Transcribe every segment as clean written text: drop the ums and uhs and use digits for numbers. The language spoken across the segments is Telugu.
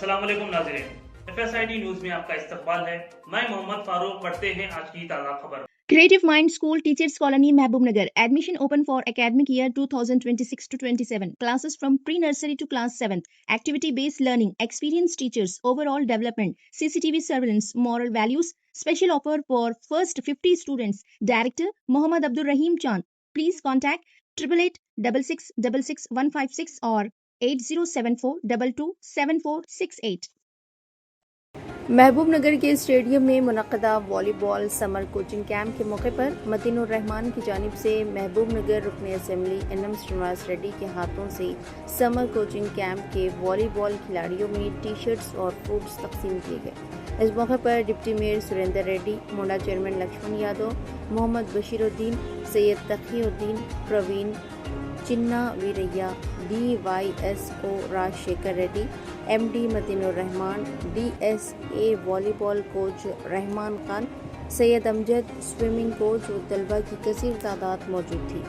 अस्सलाम वालेकुम नाज़रीन, FSID न्यूज़ में आपका इस्तकबाल है। मैं मोहम्मद फारूक। पढ़ते हैं आज की ताज़ा खबर। Creative Mind School Teachers Colony, Mehboob Nagar. Admission open for academic year 2026 to 27. Classes from pre-nursery to class 7th. Activity-based learning, experienced teachers, overall development, CCTV surveillance, moral values. Special offer for first 50 students. Director Mohammad Abdul Rahim Chand. Please contact 8886666156 or 8074227468. महबूब नगर के स्टेडियम में मुनक़दा वॉलीबॉल समर कोचिंग कैंप के मौके पर मतीनुर रहमान की जानिब से महबूब नगर रुकन असम्बली एनएम श्रीनिवास रेड्डी के हाथों से समर कोचिंग कैंप के वॉलीबॉल खिलाड़ियों में टी शर्ट्स और फ्रूट्स तकसीम किए गए। इस मौके पर डिप्टी मेयर सुरेंद्र रेड्डी, मोडा chairman Lakshman Yadav, Mohammed Bashiruddin, Syed Taqiuddin, Praveen, Chinna Veeraiah, DYSO Rajasekhar Reddy, MD Matinur Rahman, DSA volleyball coach Rahman Khan, Syed Amjad swimming coach व तलबा की कसीर तादाद मौजूद थी।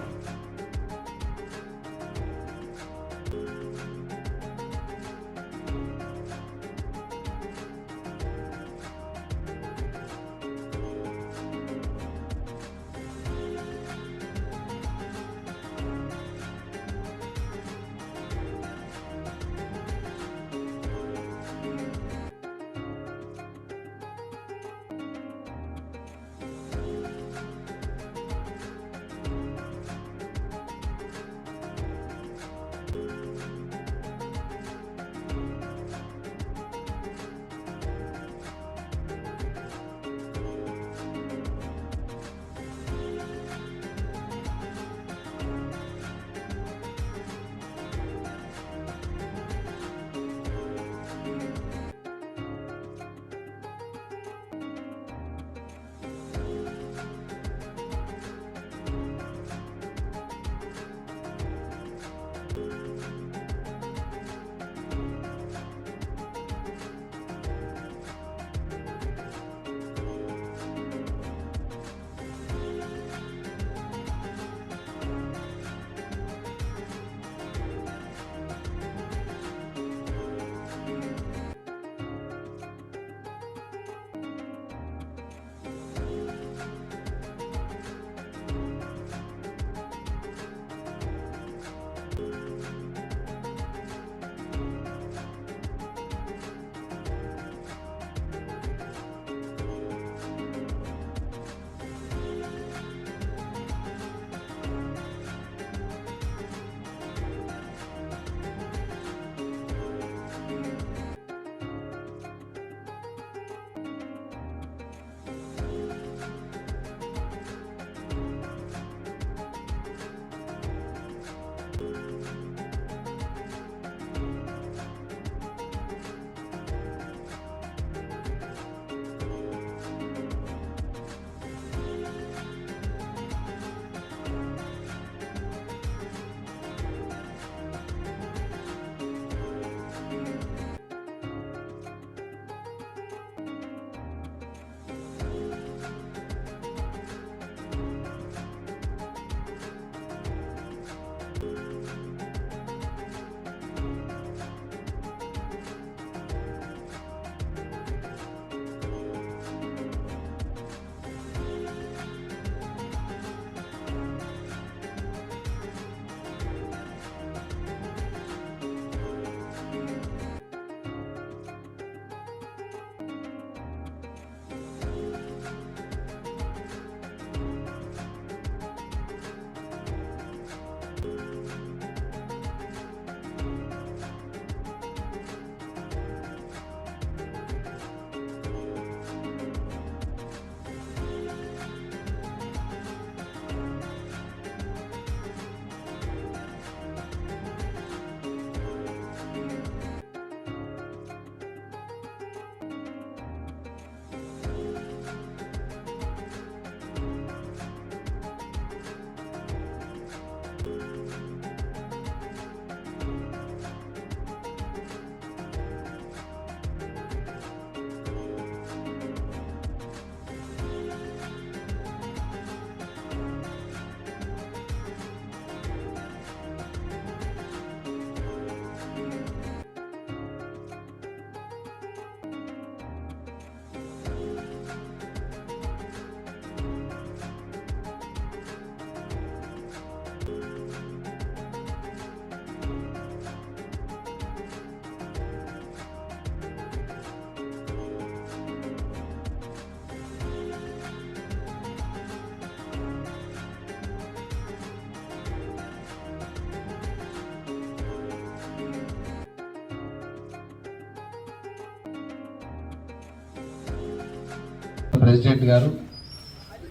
ప్రెసిడెంట్ గారు,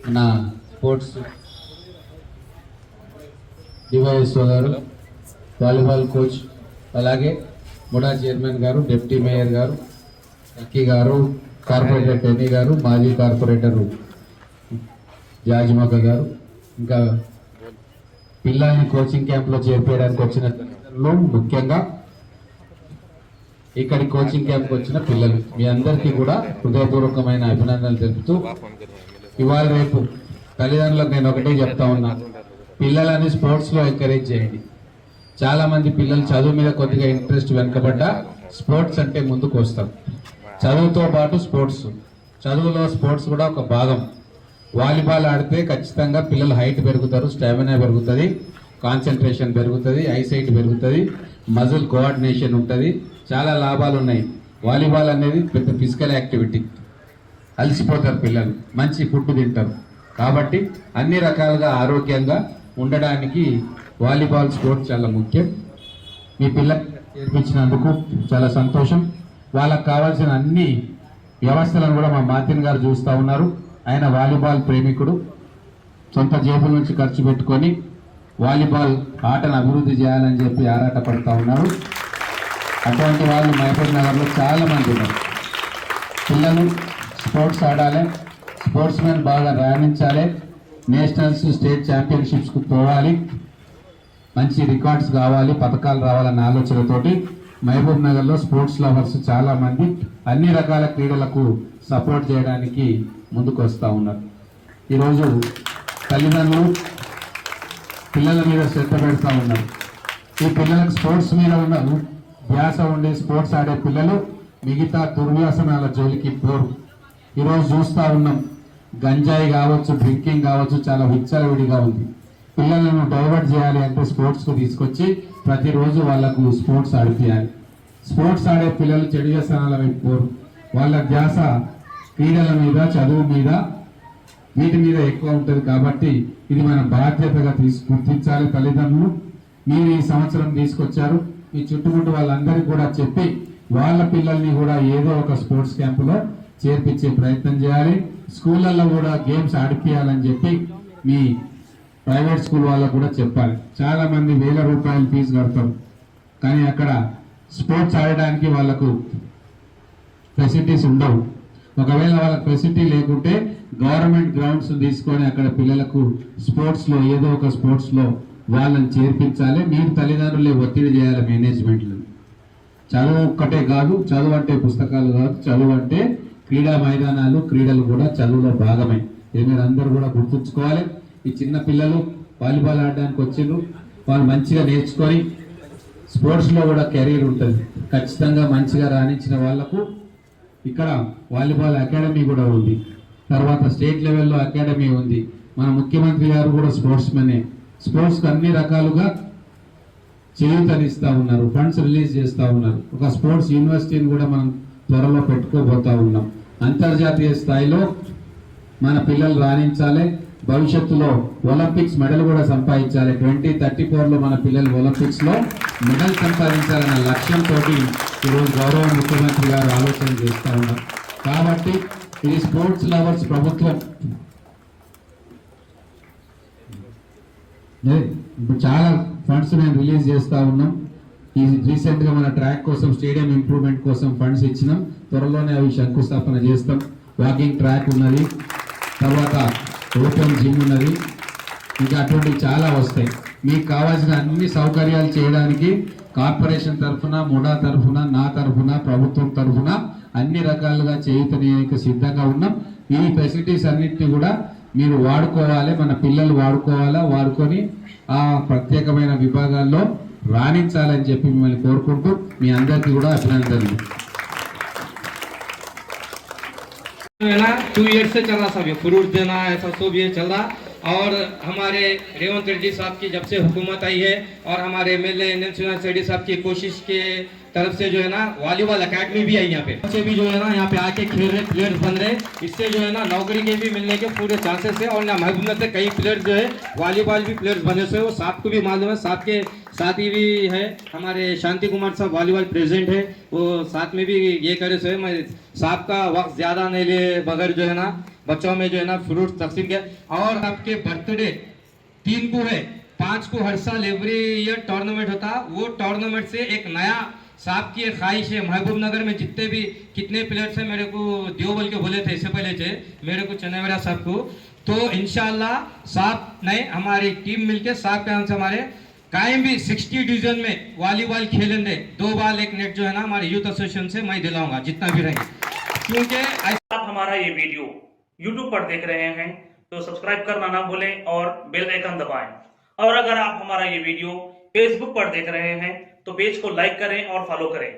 మన స్పోర్ట్స్ డివైఎస్ఓ గారు, వాలీబాల్ కోచ్, అలాగే ముడా చైర్మన్ గారు, డిప్యూటీ మేయర్ గారు, లక్కీ గారు, కార్పొరేటర్ టెన్నీ గారు, మాజీ కార్పొరేటర్ జాజిమక్క గారు, ఇంకా పిల్లల్ని కోచింగ్ క్యాంప్లో చేర్పేయడానికి వచ్చిన తల్లిదండ్రులు, ముఖ్యంగా ఇక్కడి కోచింగ్ క్యాంప్కి వచ్చిన పిల్లలు, మీ అందరికీ కూడా హృదయపూర్వకమైన అభినందనలు తెలుపుతూ, ఇవాళ రేపు తల్లిదండ్రులకు నేను ఒకటే చెప్తా ఉన్నా, పిల్లలని స్పోర్ట్స్లో ఎంకరేజ్ చేయండి. చాలామంది పిల్లలు చదువు మీద కొద్దిగా ఇంట్రెస్ట్ వెనుకబడ్డా స్పోర్ట్స్ అంటే ముందుకు వస్తారు. చదువుతో పాటు స్పోర్ట్స్, చదువులో స్పోర్ట్స్ కూడా ఒక భాగం. వాలీబాల్ ఆడితే ఖచ్చితంగా పిల్లలు హైట్ పెరుగుతారు, స్టామినా పెరుగుతుంది, కాన్సన్ట్రేషన్ పెరుగుతుంది, ఐసైట్ పెరుగుతుంది, మజిల్ కోఆర్డినేషన్ ఉంటుంది, చాలా లాభాలు ఉన్నాయి. వాలీబాల్ అనేది పెద్ద ఫిజికల్ యాక్టివిటీ, అలసిపోతారు పిల్లలు, మంచి ఫుడ్ తింటారు. కాబట్టి అన్ని రకాలుగా ఆరోగ్యంగా ఉండడానికి వాలీబాల్ స్పోర్ట్స్ చాలా ముఖ్యం. మీ పిల్లలు చేర్పించినందుకు చాలా సంతోషం. వాళ్ళకు కావాల్సిన అన్ని వ్యవస్థలను కూడా మా మార్టిన్ గారు చూస్తూ ఉన్నారు. ఆయన వాలీబాల్ ప్రేమికుడు, సొంత జేబుల నుంచి ఖర్చు పెట్టుకొని వాలీబాల్ ఆటను అభివృద్ధి చేయాలని చెప్పి ఆరాటపడుతూ ఉన్నారు. అటువంటి వాళ్ళు మహబూబ్ నగర్లో చాలామంది ఉన్నారు. పిల్లలు స్పోర్ట్స్ ఆడాలి, స్పోర్ట్స్ మెన్ బాగా రాణించాలి, నేషనల్స్ స్టేట్ ఛాంపియన్షిప్స్కు పోవాలి, మంచి రికార్డ్స్ కావాలి, పథకాలు రావాలన్న ఆలోచనతోటి మహబూబ్ నగర్లో స్పోర్ట్స్ లవర్స్ చాలామంది అన్ని రకాల క్రీడలకు సపోర్ట్ చేయడానికి ముందుకు వస్తూ ఉన్నారు. ఈరోజు తల్లిదండ్రులు పిల్లల మీద శ్రద్ధ పెడతా ఉన్నారు. ఈ పిల్లలకు స్పోర్ట్స్ మీద ఉన్న ధ్యాస ఉండి స్పోర్ట్స్ ఆడే పిల్లలు మిగతా దుర్వ్యసనాల జోలికి పోరు. ఈరోజు చూస్తూ ఉన్నాం, గంజాయి కావచ్చు, డ్రింకింగ్ కావచ్చు, చాలా విచ్చలవిడిగా ఉంది. పిల్లలను డైవర్ట్ చేయాలి అంటే స్పోర్ట్స్కు తీసుకొచ్చి ప్రతిరోజు వాళ్లకు స్పోర్ట్స్ ఆడిపియాలి. స్పోర్ట్స్ ఆడే పిల్లలు చెడు వ్యసనాల వైపు పోరు. వాళ్ళ ధ్యాస క్రీడల మీద, చదువు మీద, వీటి మీద ఎక్కువ ఉంటుంది. కాబట్టి ఇది మన బాధ్యతగా గుర్తించాలి. తల్లిదండ్రులు మీరు ఈ సంవత్సరం తీసుకొచ్చారు, మీ చుట్టుముట్టు వాళ్ళందరికీ కూడా చెప్పి వాళ్ళ పిల్లల్ని కూడా ఏదో ఒక స్పోర్ట్స్ క్యాంపులో చేర్పించే ప్రయత్నం చేయాలి. స్కూళ్ళల్లో కూడా గేమ్స్ ఆడిపియాలని చెప్పి మీ ప్రైవేట్ స్కూల్ వాళ్ళకు కూడా చెప్పాలి. చాలా మంది వేల రూపాయలు ఫీజు కడతారు, కానీ అక్కడ స్పోర్ట్స్ ఆడడానికి వాళ్ళకు ఫెసిలిటీస్ ఉండవు. ఒకవేళ వాళ్ళకి ఫెసిలిటీ లేకుంటే గవర్నమెంట్ గ్రౌండ్స్ తీసుకొని అక్కడ పిల్లలకు స్పోర్ట్స్లో ఏదో ఒక స్పోర్ట్స్లో వాళ్ళని చేర్పించాలి. మీరు తల్లిదండ్రులే ఒత్తిడి చేయాలి మేనేజ్మెంట్లు. చదువు ఒక్కటే కాదు, చదువు అంటే పుస్తకాలు కాదు, చదువు అంటే క్రీడా మైదానాలు, క్రీడలు కూడా చదువులో భాగమే. ఇది మీరు అందరూ కూడా గుర్తుంచుకోవాలి. ఈ చిన్న పిల్లలు వాలీబాల్ ఆడడానికి వచ్చిండ్రు, వాళ్ళు మంచిగా నేర్చుకొని స్పోర్ట్స్లో కూడా కెరీర్ ఉంటుంది. ఖచ్చితంగా మంచిగా రాణించిన వాళ్లకు ఇక్కడ వాలీబాల్ అకాడమీ కూడా ఉంది, తర్వాత స్టేట్ లెవెల్లో అకాడమీ ఉంది. మన ముఖ్యమంత్రి గారు కూడా స్పోర్ట్స్ మెనే. స్పోర్ట్స్కి అన్ని రకాలుగా చేయూతనిస్తూ ఉన్నారు, ఫండ్స్ రిలీజ్ చేస్తూ ఉన్నారు. ఒక స్పోర్ట్స్ యూనివర్సిటీని కూడా మనం త్వరలో పెట్టుకోబోతా ఉన్నాం. అంతర్జాతీయ స్థాయిలో మన పిల్లలు రాణించాలి. భవిష్యత్తులో ఒలింపిక్స్ మెడల్ కూడా సంపాదించాలి. 2034లో మన పిల్లలు ఒలింపిక్స్లో మెడల్ సంపాదించాలన్న లక్ష్యంతో ఈరోజు గౌరవ ముఖ్యమంత్రి గారు ఆలోచన చేస్తూ ఉన్నారు. కాబట్టి ఇది స్పోర్ట్స్ లవర్స్ ప్రభుత్వం. ఇప్పుడు చాలా ఫండ్స్ మేము రిలీజ్ చేస్తూ ఉన్నాం. ఈ రీసెంట్గా మన ట్రాక్ కోసం, స్టేడియం ఇంప్రూవ్మెంట్ కోసం ఫండ్స్ ఇచ్చినాం. త్వరలోనే అవి శంకుస్థాపన చేస్తాం. వాకింగ్ ట్రాక్ ఉన్నది, తర్వాత ఓపెన్ జిమ్ ఉన్నది, ఇంకా అటువంటివి చాలా వస్తాయి. మీకు కావాల్సిన అన్ని సౌకర్యాలు చేయడానికి కార్పొరేషన్ తరఫున, ముడా తరఫున, నా తరఫున, ప్రభుత్వం తరఫున అన్ని రకాలుగా చేయుతనీయడానికి సిద్ధంగా ఉన్నాం. ఈ ఫెసిలిటీస్ అన్నింటినీ కూడా మీరు వాడుకోవాలి, మన పిల్లలు వాడుకోవాలా, వాడుకొని ఆ ప్రత్యేకమైన విభాగాల్లో రాణించాలని చెప్పి మిమ్మల్ని కోరుకుంటూ మీ అందరికీ కూడా అభినందనలు. 2 ईयर से चल रहा सब ये फ्रूट देना ऐसा सब ये चल रहा। और हमारे रेवंत रेड्डी साहब की जब से हुकूमत आई है और हमारे एमएलए नंद रेड्डी साहब की कोशिश के तरफ से जो है ना वॉलीबॉल एकेडमी भी आई यहाँ पे, बच्चे भी जो है ना यहाँ पे आके खेल रहे, प्लेयर्स बन रहे। इससे जो है ना नौकरी के भी मिलने के पूरे चांसेस है। और ना महबूब नगर से कई प्लेयर्स जो है वॉलीबॉल भी प्लेयर्स बने से, वो साहब को भी मालूम है, साहब के साथ ही भी है हमारे शांति कुमार साहब वॉलीबॉल प्रेसिडेंट है, वो साथ में भी ये करे सो है। मैं साहब का वक्त ज्यादा नहीं लिए बगैर जो है ना बच्चों में जो है ना फ्रूट तकसीम किया। और आपके बर्थडे 3 को है, 5 को हर साल एवरी ईयर टूर्नामेंट होता, वो टूर्नामेंट से एक नया साहब की एक ख्वाहिश है। महबूब नगर में जितने भी कितने प्लेयर्स हैं मेरे को दियो बोल के बोले थे इससे पहले थे मेरे को चन्नेवरा साहब को, तो इंशाल्लाह साहब नहीं हमारी टीम मिलके साहब के नाम से हमारे कायम भी 60 डिवीजन में वॉलीबॉल खेलेंगे, 2 बॉल 1 नेट जो है ना हमारे यूथ एसोसिएशन से मैं दिलाऊंगा जितना भी रहेंगे। क्योंकि आप हमारा ये वीडियो YouTube पर देख रहे हैं तो सब्सक्राइब करना ना भूलें और बेल आइकन दबाएं। और अगर आप हमारा ये वीडियो Facebook पर देख रहे हैं तो पेज को लाइक करें और फॉलो करें।